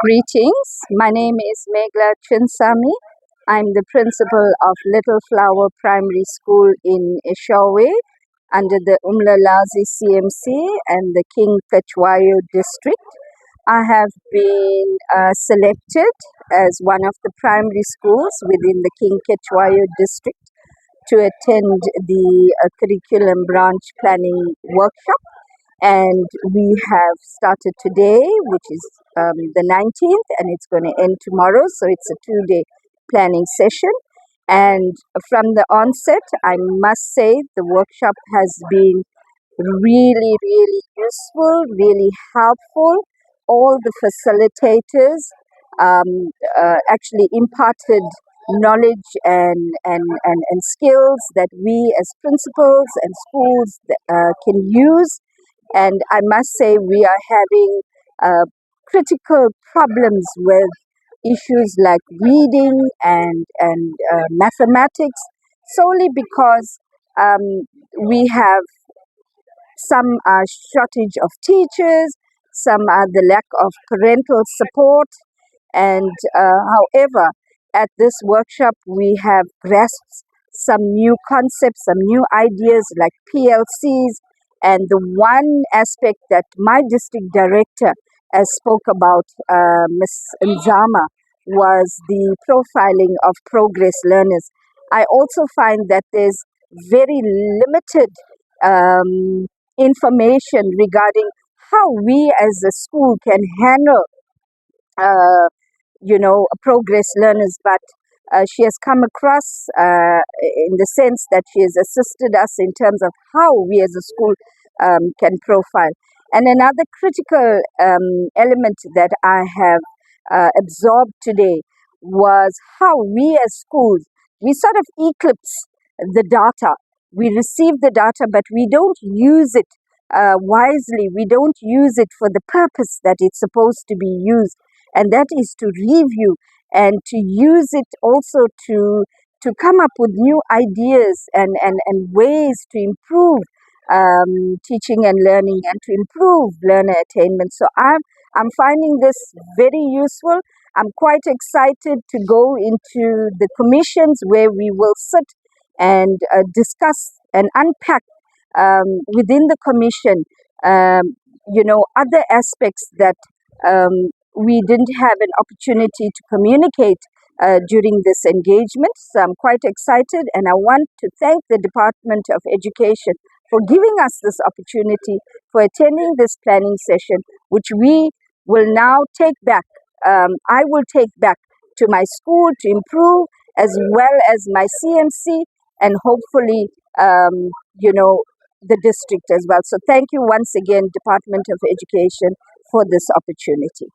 Greetings. My name is Megla Chinsami. I'm the principal of Little Flower Primary School in Eshowe under the Umlalazi CMC and the King Kachwayo district. I have been selected as one of the primary schools within the King Kachwayo district to attend the curriculum branch planning workshop. And we have started today, which is the 19th, and it's going to end tomorrow. So it's a 2-day planning session. And from the onset, I must say the workshop has been really, really useful, really helpful. All the facilitators actually imparted knowledge and skills that we as principals and schools can use. And I must say, we are having critical problems with issues like reading and mathematics, solely because we have some shortage of teachers, some the lack of parental support. And however, at this workshop, we have grasped some new concepts, some new ideas like PLCs. And the one aspect that my district director spoke about, Ms. Nzama, was the profiling of progress learners. I also find that there's very limited information regarding how we as a school can handle progress learners, but she has come across in the sense that she has assisted us in terms of how we as a school can profile. And another critical element that I have absorbed today was how we as schools, we sort of eclipse the data. We receive the data, but we don't use it wisely. We don't use it for the purpose that it's supposed to be used, and that is to review and to use it also to come up with new ideas and ways to improve teaching and learning and to improve learner attainment. So I'm finding this very useful. I'm quite excited to go into the commissions where we will sit and discuss and unpack within the commission other aspects that we didn't have an opportunity to communicate during this engagement. So I'm quite excited, and I want to thank the Department of Education for giving us this opportunity, for attending this planning session, which we will now take back. I will take back to my school to improve, as well as my CMC, and hopefully, the district as well. So thank you once again, Department of Education, for this opportunity.